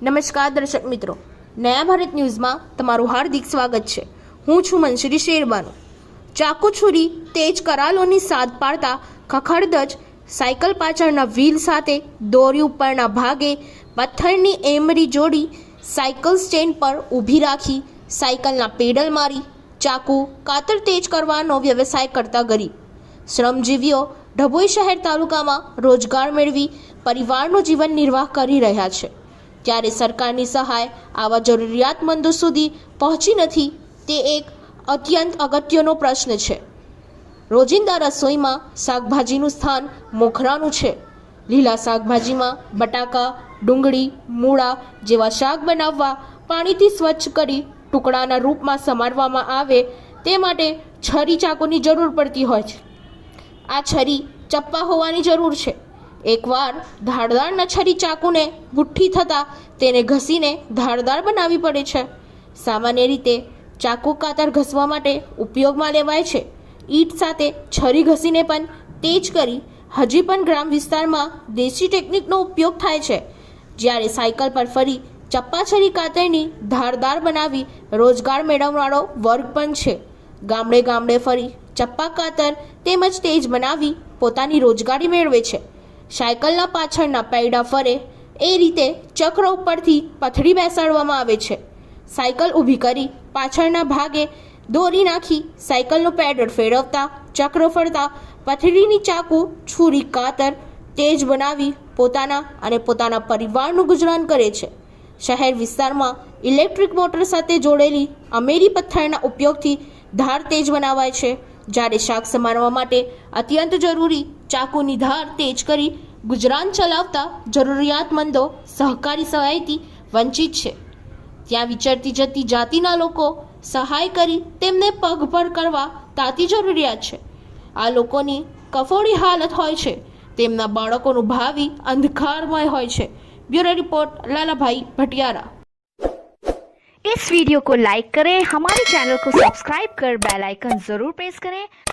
નમસ્કાર દર્શક મિત્રો, નયા ભારત ન્યૂઝમાં તમારું હાર્દિક સ્વાગત છે। હું છું મંશ્રી શેરબાનુ। ચાકુ છુરી તેજ કરાલોની સાદ પાડતા ખખડધજ સાયકલ પાછળના વ્હીલ સાથે દોરી ઉપરના ભાગે પથ્થરની એમરી જોડી સાયકલ સ્ટેન્ડ પર ઊભી રાખી સાયકલના પેડલ મારી ચાકુ કાતર તેજ કરવાનો વ્યવસાય કરતા ગરીબ શ્રમજીવીઓ ડભોઈ શહેર તાલુકામાં રોજગાર મેળવી પરિવારનું જીવન નિર્વાહ કરી રહ્યા છે। ત્યારે સરકારની સહાય આવા જરૂરિયાતમંદો સુધી પહોંચી નથી તે એક અત્યંત અગત્યનો પ્રશ્ન છે। રોજિંદા રસોઈમાં શાકભાજીનું સ્થાન મોખરાનું છે। લીલા શાકભાજીમાં બટાકા, ડુંગળી, મૂળા જેવા શાક બનાવવા પાણીથી સ્વચ્છ કરી ટુકડાના રૂપમાં સમારવામાં આવે તે માટે છરી ચાકુની જરૂર પડતી હોય છે। આ છરી ચપ્પા હોવાની જરૂર છે। એકવાર ધારદાર છરી ચાકુને મુઠ્ઠી થતાં તેને ઘસીને ધારદાર બનાવવી પડે છે। સામાન્ય રીતે ચાકુ કાતર ઘસવા માટે ઉપયોગમાં લેવાય છે। ઈંટ સાથે છરી ઘસીને પણ તેજ કરી હજી પણ ગ્રામ વિસ્તારમાં દેશી ટેકનિકનો ઉપયોગ થાય છે। જ્યારે સાયકલ પર ફરી ચપ્પા છરી કાતરની ધારદાર બનાવી રોજગાર મેળવનારો વર્ગ પણ છે। ગામડે ગામડે ફરી ચપ્પા કાતર તેમજ તેજ બનાવી પોતાની રોજગારી મેળવે છે। સાયકલના પાછળના પૈડા ફરે એ રીતે ચક્ર ઉપરથી પથડી બેસાડવામાં આવે છે। સાયકલ ઊભી કરી પાછળના ભાગે દોરી નાખી સાયકલનું પેડલ ફેરવતા ચક્ર ફરતા પથડીની ચાકુ છુરી કાતર તેજ બનાવી પોતાના અને પોતાના પરિવારનું ગુજરાન કરે છે। શહેર વિસ્તારમાં ઇલેક્ટ્રિક મોટર સાથે જોડેલી અમેરી પથ્થરના ઉપયોગથી ધાર તેજ બનાવાય છે। જ્યારે શાક સમારવા માટે અત્યંત જરૂરી ચાકુની ધાર તેજ કરી ગુજરાન ચલાવતા જરૂરિયાતમંદો સહકારી સહાયથી વંચિત છે। ત્યાં વિચરતી જતી જાતિના લોકો સહાય કરી તેમને પગભર કરવા તાતી જરૂરિયાત છે। આ લોકોની કફોડી હાલત હોય છે। તેમના બાળકોનું ભાવિ અંધકારમય હોય છે। ब्यूरो रिपोर्ट लाला भाई भटियारा। इस वीडियो को लाइक करें, हमारे चैनल को सब्सक्राइब कर बेल आइकन जरूर प्रेस करें